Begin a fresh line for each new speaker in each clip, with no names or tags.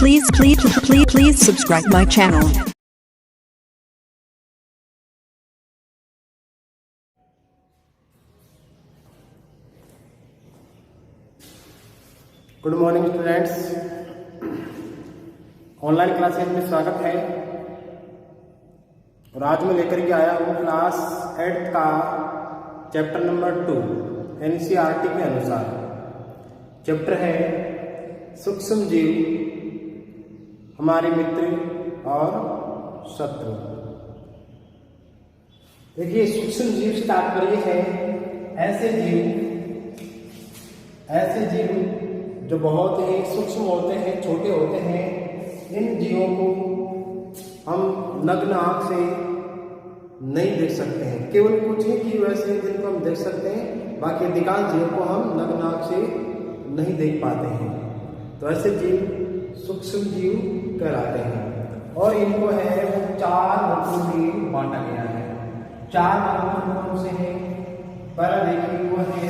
Please subscribe my channel.
Good morning students, online classes में स्वागत है। और आज मैं लेकर के आया हूँ क्लास 8 का चैप्टर नंबर 2 एनसीईआरटी के अनुसार। चैप्टर है सूक्ष्म जीव, हमारे मित्र और शत्रु। देखिए, सूक्ष्म जीव से तात्पर्य है ऐसे जीव जो बहुत ही सूक्ष्म होते हैं, छोटे होते हैं। इन जीवों को हम नग्न आंख से नहीं देख सकते हैं। केवल कुछ ही जीव ऐसे हैं जिनको हम देख सकते हैं, बाकी अधिकांश जीवों को हम नग्न आंख से नहीं देख पाते हैं। तो ऐसे जीव सूक्ष्म जीव कहलाते हैं। और इनको है वो 4 वर्गों में बांटा गया है। 4 वर्गों कौन से हैं? पहला देखिए, वो है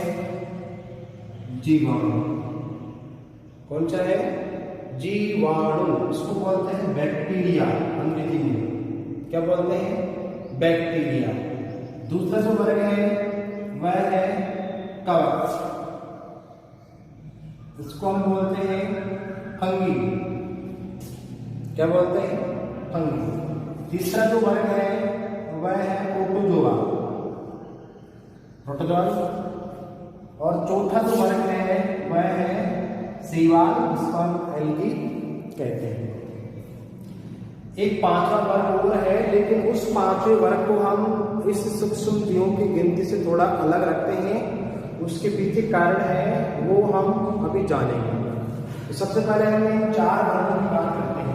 जीवाणु। कौन सा है? जीवाणु। इसको बोलते हैं बैक्टीरिया, अंग्रेजी में क्या बोलते हैं? बैक्टीरिया। दूसरा जो वर्ग है वह है कवच, इसको हम बोलते हैं फंगी। क्या बोलते हैं? फंगी। तीसरा जो वर्ग है वह है प्रोटोजोआ, और चौथा जो वर्ग है वह है शैवाल, जिसको हम एल्गी कहते हैं। एक 5वां वर्ग और है, लेकिन उस 5वें वर्ग को हम इस सूक्ष्म जीवों की गिनती से थोड़ा अलग रखते हैं। उसके पीछे कारण है, वो हम अभी जानेंगे। तो सबसे पहले हम 4 वर्गों की बात करते हैं।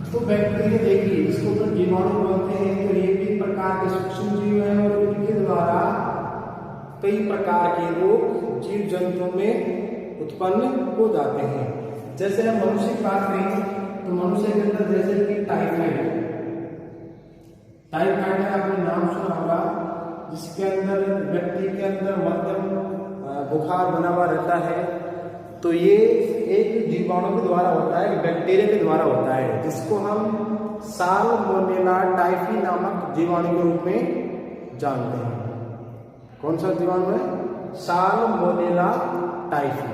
तो बैक्टीरिया देखिए, इसको तो जीवाणु बोलते हैं। तो ये भी प्रकार के सूक्ष्म जीव हैं और इनके द्वारा कई प्रकार के रोग जीव जंतुओं में उत्पन्न हो जाते हैं। जैसे हम मनुष्य की बात करें तो मनुष्य के अंदर जैसे कि टाइफाइड का आपने नाम सुना होगा, जिसके अंदर व्यक्ति के अंदर मध्यम बुखार बना हुआ रहता है। तो ये एक जीवाणु के द्वारा होता है, बैक्टीरिया के द्वारा होता है, जिसको हम साल्मोनेला टाइफी नामक जीवाणु के रूप में जानते हैं। कौन सा जीवाणु है? Salmonella typhi.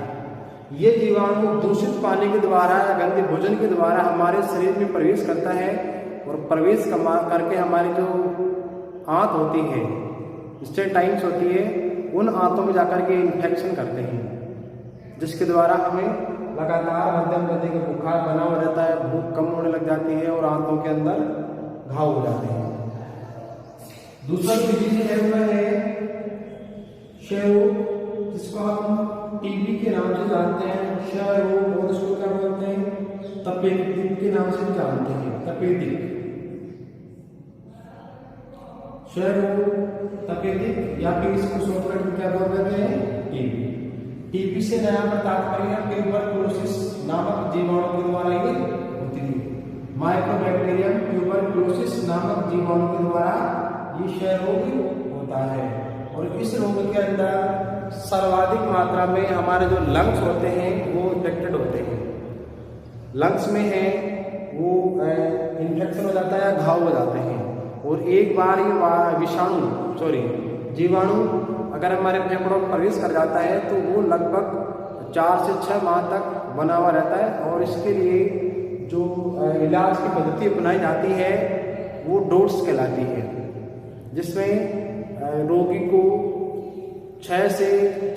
ये जीवाणु दूषित पानी के द्वारा या गंदे भोजन के द्वारा हमारे शरीर में प्रवेश करता है, और प्रवेश करके हमारी जो आंत होती है, इंटेस्टाइन्स होती है, उन आंतों में जाकर के इन्फेक्शन करते हैं, जिसके द्वारा हमें लगातार मध्यम गति का बुखार बना हुआ रहता है, भूख कम होने लग जाती है और आंतों के अंदर घाव हो जाते हैं। दूसरा डिजीज है क्षय रोग, जिसको हम टीबी के नाम से जानते हैं। क्षय रोग, और इसको क्या बोलते हैं? तपेदिक के नाम से जानते हैं। तपेदिक, क्षय रोग, तपेदिक, या फिर इसको शॉर्टकट में क्या बोलते हैं? टीबी। टीबी से नया तात्पर्य ट्यूबरक्लोसिस नामक जीवाणु के द्वारा ये होती है। माइक्रोबैक्टीरियम ट्यूबरक्लोसिस नामक जीवाणु के द्वारा ये क्षय रोग होता है। और इस रोग के अंदर सर्वाधिक मात्रा में हमारे जो लंग्स होते हैं वो इन्फेक्टेड होते हैं। लंग्स में है वो इन्फेक्शन हो जाता है, घाव हो जाते हैं। और एक बार ये जीवाणु अगर हमारे फेफड़ों में प्रवेश कर जाता है तो वो लगभग 4 से 6 माह तक बना हुआ रहता है। और इसके लिए जो इलाज की पद्धति अपनाई जाती है वो डोट्स कहलाती है, जिसमें रोगी को 6 से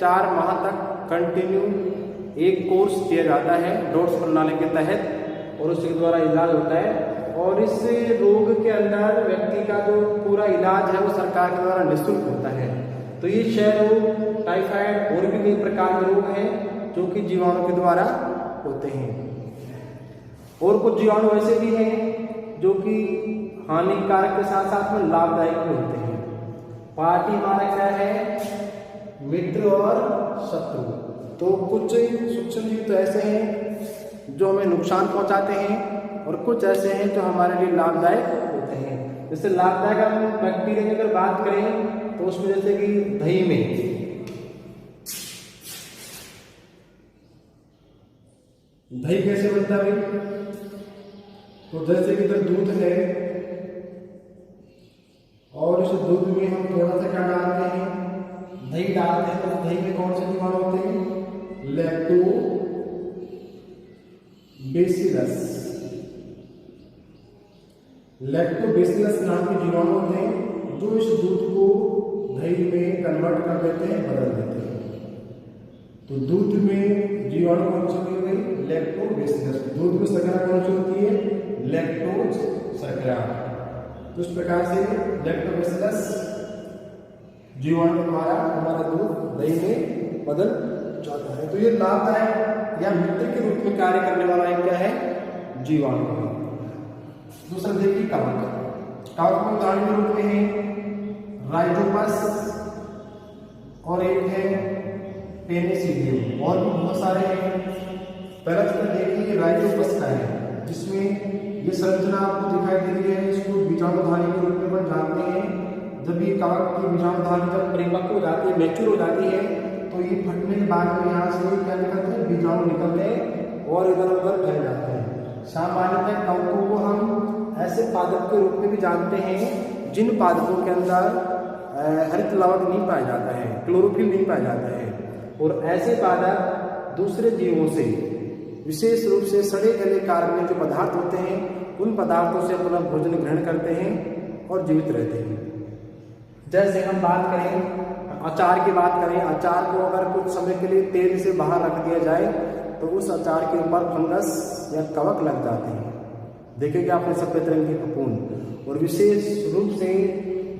4 माह तक कंटिन्यू एक कोर्स दिया जाता है डोट्स प्रणाली के तहत, और उसके द्वारा इलाज होता है। और इस रोग के अंदर व्यक्ति का जो पूरा इलाज है वो सरकार के द्वारा निःशुल्क होता है। तो ये क्षय रोग, टाइफाइड और भी कई प्रकार के रोग हैं जो कि जीवाणु के द्वारा होते हैं। और कुछ जीवाणु ऐसे भी हैं जो कि हानिकारक के साथ साथ में लाभदायक भी होते हैं। पार्टी हमारा क्या है? मित्र और शत्रु। तो कुछ सूक्ष्म जीव तो ऐसे हैं जो हमें नुकसान पहुंचाते हैं, और कुछ ऐसे हैं जो हमारे लिए लाभदायक होते हैं। जैसे लाभदायक हम बैक्टीरिया की अगर बात करें तो उसमें जैसे कि दही में दही कैसे बनता है भाई? तो जैसे कि इधर दूध है और इस दूध में हम थोड़ा सा क्या डालते हैं, दही डालते हैं। तो दही में कौन से जीवाणु होते हैं? लैक्टोबैसिलस नाम के जीवाणु होते हैं जो इस दूध को दही में कन्वर्ट कर देते हैं, बदल देते हैं। तो दूध में जीवाणु कौन सी होती है? लैक्टोबैसिलस। दूध में शर्करा कौन सी होती है? लैक्टोज शर्करा। तो इस प्रकार से लैक्टोबैसिलस जीवाणु द्वारा हमारा दूध दही में बदल जाता है। तो ये लाभदायक या मित्र के रूप में कार्य करने वाला एक क्या है? जीवाणु। दूसरा देखिए कवक। कवक में उदाहरण के रूप में है राइजोपस और एक है पेनिसिलियम, और भी बहुत सारे हैं। पहला चित्र देखिए राइजोपस का है, जिसमें ये संरचना आपको दिखाई दे रही है। इसको बीजाणुधारी के रूप में अपन जानते हैं। जब ये कवक की बीजाणुधारी जब परिपक्व हो जाती है, मैच्योर हो जाती है, तो ये फटने के बाद में यहाँ से क्या निकलते हैं? बीजाणु निकलते हैं और इधर उधर फैल जाते हैं। सामान्यतः कवकों को हम ऐसे पादप के रूप में भी जानते हैं जिन पादपों के अंदर हरित लवण नहीं पाया जाता है, क्लोरोफिल नहीं पाया जाता है। और ऐसे पादप दूसरे जीवों से, विशेष रूप से सड़े गले कार्बनिक जो पदार्थ होते हैं, उन पदार्थों से अपना भोजन ग्रहण करते हैं और जीवित रहते हैं। जैसे हम बात करें अचार की बात करें, अचार को अगर कुछ समय के लिए तेल से बाहर रख दिया जाए तो उस अचार के ऊपर फंगस या कवक लग जाते हैं। देखेंगे आपने सफेद रंग की फफूंद। और विशेष रूप से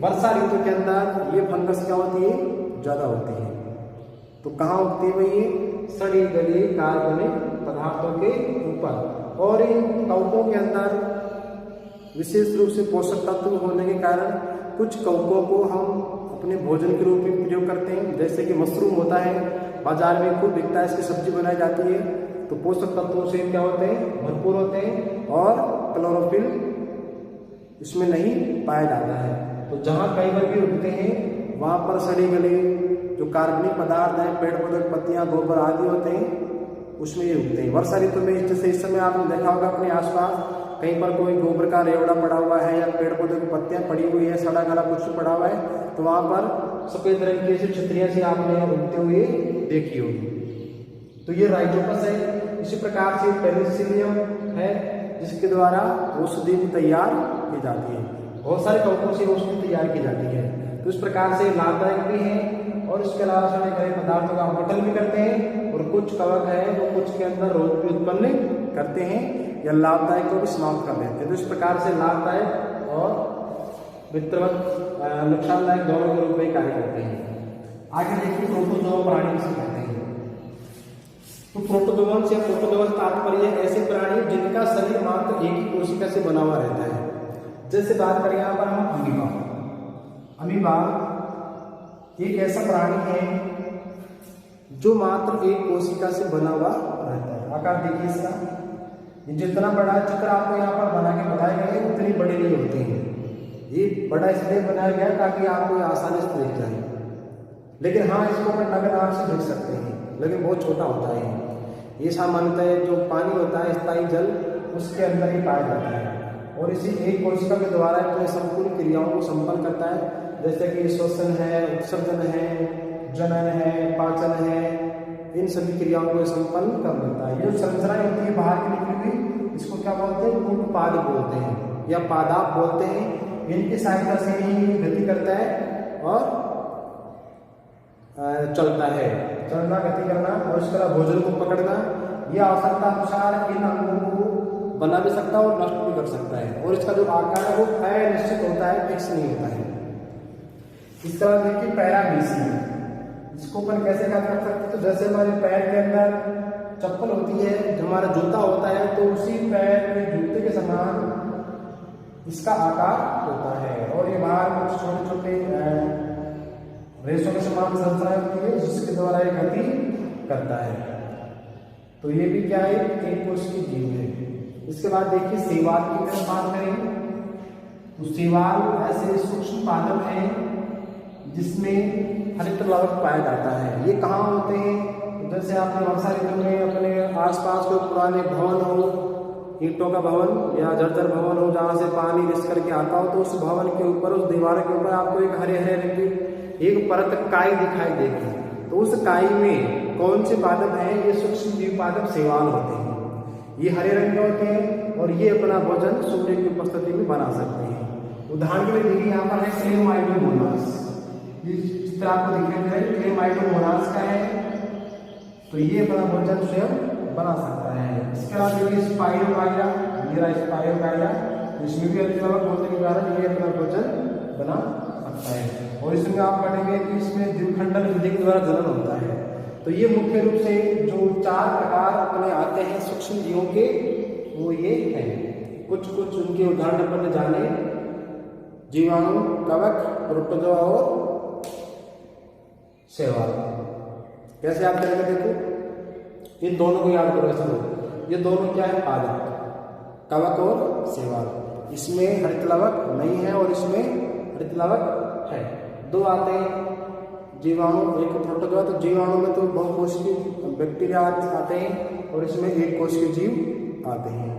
वर्षा ऋतु के अंदर ये फंगस क्या होती है? ज़्यादा होती है। तो कहाँ उगती है भाई? ये सड़ी गली कार्बनिक पदार्थों के ऊपर। और इन कवकों के अंदर विशेष रूप से पोषक तत्व होने के कारण कुछ कवकों को हम अपने भोजन के रूप में प्रयोग करते हैं। जैसे कि मशरूम होता है, बाजार में खूब बिकता है, इसकी सब्जी बनाई जाती है। तो पोषक तत्वों से क्या होते हैं? भरपूर होते हैं और क्लोरोफिल इसमें नहीं पाया जाता है। तो जहाँ कई बार भी उगते हैं वहाँ पर सड़ी गली जो कार्बनिक पदार्थ हैं, पेड़ पौधे की पत्तियाँ, गोबर आदि होते हैं, उसमें ये उगते हैं। वर्षा ऋतु में जैसे इस समय आपने देखा होगा अपने आसपास कहीं पर कोई गोबर का रेवड़ा पड़ा हुआ है या पेड़ पौधे की पत्तियां पड़ी हुई है, सड़ा गला कुछ पड़ा हुआ है, तो वहां पर सफेद रंग की छतरियां से आपने उगते हुए देखी होगी। तो ये राइजोपस है। इसी प्रकार से पेनिसिलियम है, जिसके द्वारा औषधि भी तैयार की जाती है। बहुत सारे कवकों से औषधि तैयार की जाती है। तो इस प्रकार से लाभदायक भी है और इसके अलावा सड़े गले पदार्थों का अपघटन भी करते हैं। और कुछ कवक है वो कुछ के अंदर रोग भी उत्पन्न करते हैं या लाभदायक को भी समाप्त कर देते हैं। तो इस प्रकार से लाभदायक और मित्रवत नुकसानदायक दोनों के रूप में कार्य करते हैं। आगे देखिए प्रोटोजोआ प्राणी किसे कहते हैं। तो प्रोटोजोआ से प्रोटोजोआ तात्पर्य ऐसे प्राणी जिनका शरीर मात्र एक ही कोशिका से बना हुआ रहता है। जैसे बात करें यहाँ पर हम अमीबा। अमीबा एक ऐसा प्राणी है जो मात्र एक कोशिका से बना हुआ रहता है। आकार देखिए इसका, ये जितना बड़ा चित्र आपको यहाँ पर बना के बताए गए उतनी बड़े नहीं होते हैं। ये बड़ा इसलिए बनाया गया ताकि आपको आसानी से दिख जाए। लेकिन हाँ, इसको अपन नगर आँख से देख सकते हैं, लेकिन बहुत छोटा होता है। ये सामान्यतः जो पानी होता है, स्थायी जल, उसके अंदर ही पाया जाता है और इसी एक कोशिका के द्वारा अपने संपूर्ण क्रियाओं को संपन्न करता है। जैसे कि श्वसन है, उत्सर्जन है, जनन है, पाचन है, इन सभी क्रियाओं को संपन्न कर देता है। ये जो संरचना होती है बाहर की निकली हुई, इसको क्या बोलते हैं? कूटपाद बोलते हैं या पादाप बोलते हैं। इनकी सहायता से ही गति करता है और चलता है। चलना, गति करना और इसके अलावा भोजन को पकड़ना, ये आवश्यकता अनुसार इन अंगों को बना भी सकता है और नष्ट भी कर सकता है। और इसका जो आकार है वो अनिश्चित होता है, फिक्स नहीं होता है। इस तरह देखिए पैरामीशियम, इसको अपन कैसे कार्य कर सकते हैं? तो जैसे हमारे पैर के अंदर चप्पल होती है, जो हमारा जूता होता है, तो उसी पैर के जूते के समान इसका आकार होता है। और ये बाहर कुछ छोटे छोटे रेशों के समान संरचना होती है जिसके द्वारा ये गति करता है। तो ये भी क्या है? एक कोशिकीय जीव है। इसके बाद देखिए शैवाल की अगर बात करें तो शैवाल ऐसे सूक्ष्म पादप हैं जिसमें हरित लवण पाया जाता है। ये कहाँ होते हैं? जैसे आपने वर्षा ऋतु में अपने आसपास कोई पुराने भवन हो, ईंटों का भवन या जर्जर भवन हो, जहाँ से पानी रिस करके आता हो, तो उस भवन के ऊपर, उस दीवार के ऊपर आपको एक हरे हरे रंग की एक परत काई दिखाई देगी। तो उस काई में कौन से पादप हैं? ये सूक्ष्म जीव पादप शैवाल होते हैं। ये हरे रंग के होते हैं और ये अपना भोजन सूर्य की उपस्थिति में बना सकते हैं। उदाहरण के लिए देखिए, यहाँ पर है क्लेमाइडोमोनास। इस तरह आपको दिखाई दे रहा है, क्लेमाइडोमोनास का है, तो ये अपना भोजन स्वयं बना सकता है। इसके अलावा देखिए स्पाइरोगाइडा, मेरा स्पाइरोगाइडा, इसमें भी अतिलवक होने के कारण ये अपना भोजन बना सकता है। और इसमें आप पढ़ेंगे कि इसमें द्विखंडन विधि के द्वारा जनन होता है। तो ये मुख्य रूप से जो 4 प्रकार अपने आते हैं सूक्ष्म जीवों के, वो ये हैं। कुछ उनके उदाहरण अपन जाने, जीवाणु, कवक, प्रोटोजोआ और शैवाल। कैसे आप करेंगे? देखो, इन दोनों को याद करो। ऐसा ये दोनों क्या है? पादप, कवक और शैवाल। इसमें हरितलवक नहीं है और इसमें हरितलवक है। 2 आते हैं जीवाणु, एक प्रोटोजोआ। तो जीवाणु में तो बहुकोशिकीय बैक्टीरिया आते हैं और इसमें एक कोशिकीय जीव आते हैं।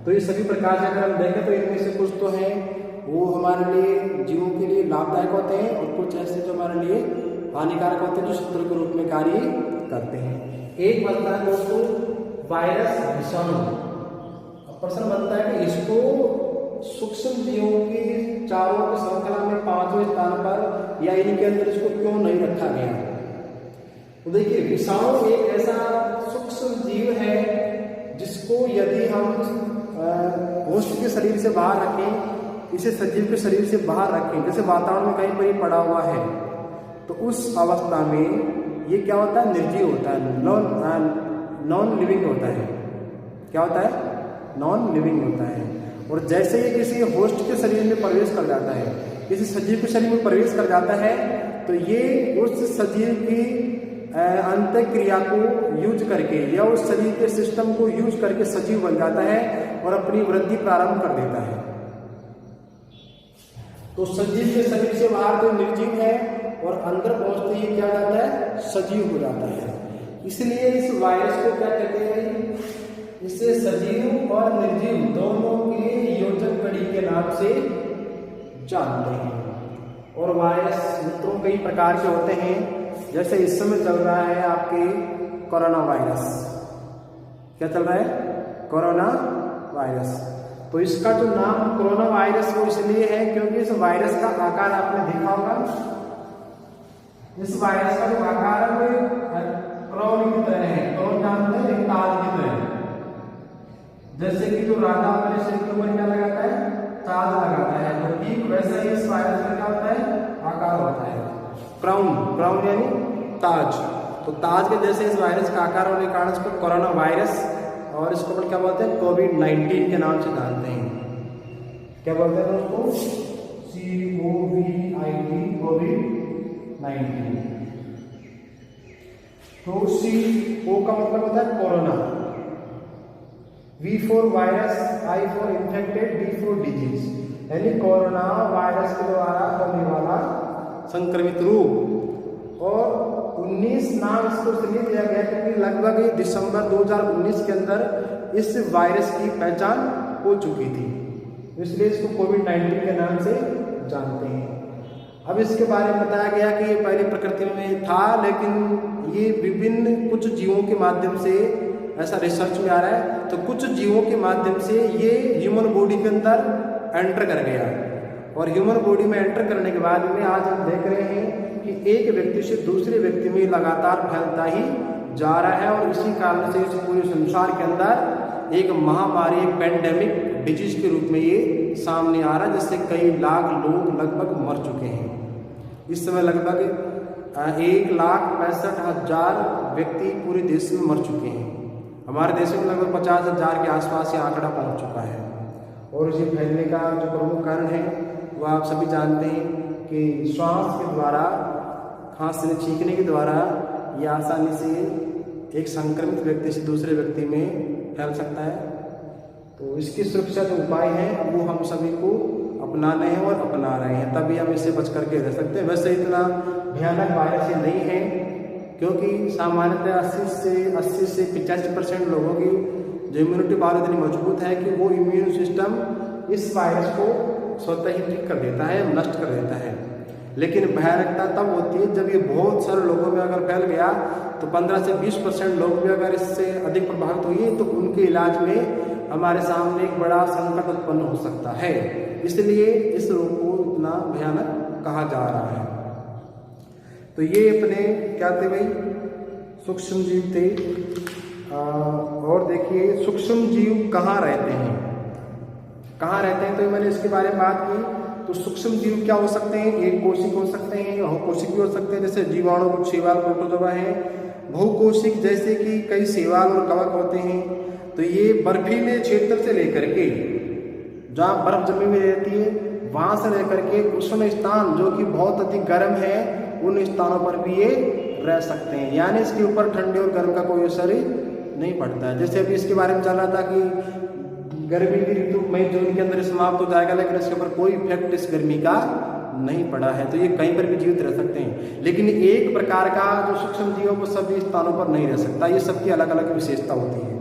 तो ये सभी प्रकार से अगर हम देखें तो इनमें से कुछ तो हैं वो हमारे लिए, जीवों के लिए लाभदायक होते हैं, और कुछ ऐसे जो हमारे लिए हानिकारक होते हैं, जो शत्रु के रूप में कार्य करते हैं। एक बनता है दोस्तों वायरस, विषाणु। प्रश्न बनता है कि इसको सूक्ष्म जीवों की चारों की श्रृंखला में 5वें स्थान पर या इनके अंदर इसको क्यों नहीं रखा गया? तो देखिए, विषाणु एक ऐसा सूक्ष्म जीव है जिसको यदि हम होस्ट के शरीर से बाहर रखें, इसे सजीव के शरीर से बाहर रखें, जैसे वातावरण में कहीं पर ही पड़ा हुआ है, तो उस अवस्था में ये क्या होता है? निर्जीव होता है, नॉन लिविंग होता है। क्या होता है? नॉन लिविंग होता है। और जैसे ये किसी होस्ट के शरीर में प्रवेश कर जाता है, किसी सजीव के शरीर में प्रवेश कर जाता है, तो ये उस सजीव की अंतःक्रिया को यूज करके या उस शरीर के सिस्टम को यूज करके सजीव बन जाता है और अपनी वृद्धि प्रारंभ कर देता है। तो सजीव के शरीर से बाहर तो निर्जीव है और अंदर पहुंचते ही क्या जाता है? सजीव हो जाता है। इसलिए इस वायरस को क्या कहते हैं? इसे सजीव और निर्जीव दोनों के योजक कड़ी के नाम से जानते हैं। और वायरस मित्रों कई प्रकार के होते हैं। जैसे इस समय चल रहा है आपके कोरोना वायरस। क्या चल रहा है? Corona virus. तो इसका जो नाम कोरोना वायरस वो इसलिए है क्योंकि इस वायरस का आकार आपने देखा होगा। इस वायरस का जो आकार है क्राउन की तरह है। क्राउन जानते हैं? एक ताज की तरह। जैसे कि जो राजा अपने सिर के ऊपर क्या लगाता है? ताज लगाता है। तो ठीक वैसा ही इस वायरस का क्या होता है? आकार होता है क्राउन। क्राउन यानी ताज। तो ताज के जैसे इस वायरस का आकार होने के कारण इसको कोरोना वायरस, और इसको अपन क्या बोलते हैं? कोविड-19 के नाम से जानते हैं। क्या बोलते हैं उसको? COVID, कोविड-19। तो CO का मतलब होता है corona, V for virus, I for infected, D for disease, यानी कोरोना वायरस के द्वारा होने वाला संक्रमित रोग। और 19 नाम इसको इसलिए दिया गया क्योंकि लगभग दिसंबर 2019 के अंदर इस वायरस की पहचान हो चुकी थी, इसलिए इसको कोविड-19 के नाम से जानते हैं। अब इसके बारे में बताया गया कि ये पहले प्रकृति में था, लेकिन ये विभिन्न कुछ जीवों के माध्यम से, ऐसा रिसर्च में आ रहा है, तो कुछ जीवों के माध्यम से ये ह्यूमन बॉडी के अंदर एंटर कर गया। और ह्यूमन बॉडी में एंटर करने के बाद में आज हम देख रहे हैं कि एक व्यक्ति से दूसरे व्यक्ति में लगातार फैलता ही जा रहा है। और इसी कारण से इस पूरे संसार के अंदर एक महामारी, एक पेंडेमिक डिजीज के रूप में ये सामने आ रहा है, जिससे कई लाख लोग लगभग मर चुके हैं। इस समय लगभग 1,65,000 व्यक्ति पूरे देश में मर चुके हैं। हमारे देश में लगभग 50,000 के आसपास ये आंकड़ा पहुंच चुका है। और इसे फैलने का जो प्रमुख कारण है वह आप सभी जानते हैं कि श्वास के द्वारा, खांसने छींकने के द्वारा यह आसानी से एक संक्रमित व्यक्ति से दूसरे व्यक्ति में फैल सकता है। तो इसकी सुरक्षा जो उपाय हैं वो हम सभी को अपनाने हैं और अपना रहे हैं, तभी हम इससे बच करके रह सकते हैं। वैसे इतना भयानक वायरस ये नहीं है, क्योंकि सामान्यतः 80 से 85% लोगों की जो इम्यूनिटी पावर इतनी मजबूत है कि वो इम्यून सिस्टम इस वायरस को स्वतः ही ठीक कर देता है, नष्ट कर देता है। लेकिन भयानकता तब होती है जब ये बहुत सारे लोगों में अगर फैल गया, तो 15 से 20% लोग भी अगर इससे अधिक प्रभावित हुए तो उनके इलाज में हमारे सामने एक बड़ा संकट उत्पन्न हो सकता है। इसलिए इस रोग को इतना भयानक कहा जा रहा है। तो ये अपने क्या थे भाई, सूक्ष्म जीव थे। और देखिए सूक्ष्म जीव कहाँ रहते हैं, कहाँ रहते हैं, तो मैंने इसके बारे में बात की। तो सूक्ष्म जीव क्या हो सकते हैं, एक कोशिक हो सकते हैं, बहुकोशिक भी हो सकते हैं, जैसे जीवाणु, कुछ शैवाल, प्रोटोजोआ हैं। बहुकोशिक जैसे कि कई शैवाल और कवक होते हैं। तो ये बर्फीले क्षेत्र से लेकर के जहाँ बर्फ जमी हुई रहती है वहाँ से लेकर के उष्ण स्थान जो कि बहुत अधिक गर्म है उन स्थानों पर भी ये रह सकते हैं। यानी इसके ऊपर ठंडे और गर्म का कोई असर नहीं पड़ता है। जैसे अभी इसके बारे में चल रहा था कि गर्मी की ऋतु मई जून के अंदर समाप्त हो जाएगा, लेकिन इसके ऊपर कोई इफेक्ट इस गर्मी का नहीं पड़ा है। तो ये कहीं पर भी जीवित रह सकते हैं। लेकिन एक प्रकार का जो सूक्ष्म जीव है वो सभी स्थानों पर नहीं रह सकता, ये सबकी अलग अलग विशेषता होती है।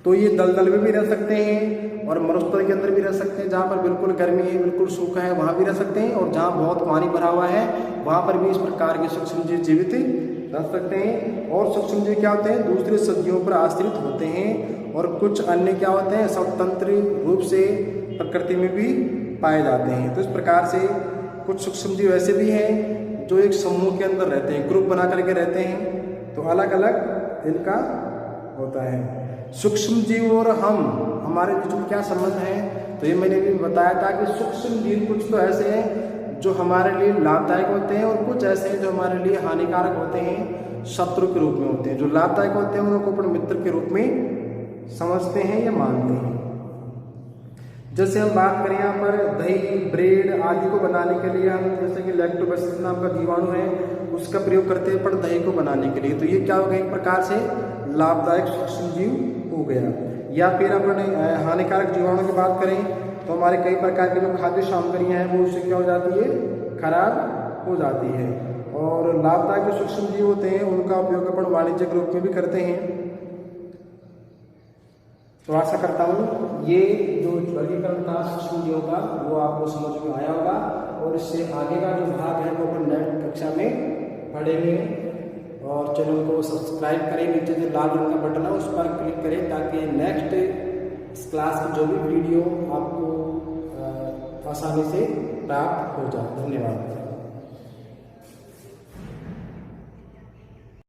तो ये दलदल में भी रह सकते हैं और मरुस्थल के अंदर भी रह सकते हैं, जहाँ पर बिल्कुल गर्मी है, बिल्कुल सूखा है, वहाँ भी रह सकते हैं। और जहाँ बहुत पानी भरा हुआ है वहाँ पर भी इस प्रकार के सूक्ष्म जीव जीवित रह सकते हैं। और सूक्ष्म जीव क्या होते हैं, दूसरे सजीवों पर आश्रित होते हैं। और कुछ अन्य क्या होते हैं, स्वतंत्र रूप से प्रकृति में भी पाए जाते हैं। तो इस प्रकार से कुछ सूक्ष्म जीव ऐसे भी हैं जो एक समूह के अंदर रहते हैं, ग्रुप बना करके रहते हैं। तो अलग अलग इनका होता है। सूक्ष्म जीव और हमारे बीच में क्या संबंध है, तो ये मैंने भी बताया था कि सूक्ष्म जीव कुछ तो ऐसे हैं जो हमारे लिए लाभदायक होते हैं और कुछ ऐसे हैं जो हमारे लिए हानिकारक होते हैं, शत्रु के रूप में होते हैं। जो लाभदायक होते हैं उनको अपने मित्र के रूप में समझते हैं या मानते हैं। जैसे हम बात करें यहाँ पर दही, ब्रेड आदि को बनाने के लिए हम जैसे कि लैक्टोबैसिलस नाम का जीवाणु है उसका प्रयोग करते हैं पर दही को बनाने के लिए। तो ये क्या हो गया, एक प्रकार से लाभदायक सूक्ष्म जीव हो गया। या फिर अपने हानिकारक जीवाणु की बात करें तो हमारे कई प्रकार की जो खाद्य सामग्रियाँ हैं वो उससे क्या हो जाती है, खराब हो जाती है। और लाभदायक जो सूक्ष्म जीव होते हैं उनका उपयोग अपन वाणिज्यिक रूप में भी करते हैं। तो आशा करता हूँ ये जो वर्गीकरण था सूक्ष्म जीवों का वो आपको समझ में आया होगा। और इससे आगे का जो भाग है वो अपन नेक्स्ट कक्षा में पढ़ेंगे। और चैनल को सब्सक्राइब करें, नीचे जो लाल रंग का बटन है उस पर क्लिक करें ताकि नेक्स्ट इस क्लास की जो भी वीडियो आपको आसानी से प्राप्त हो जाए। धन्यवाद।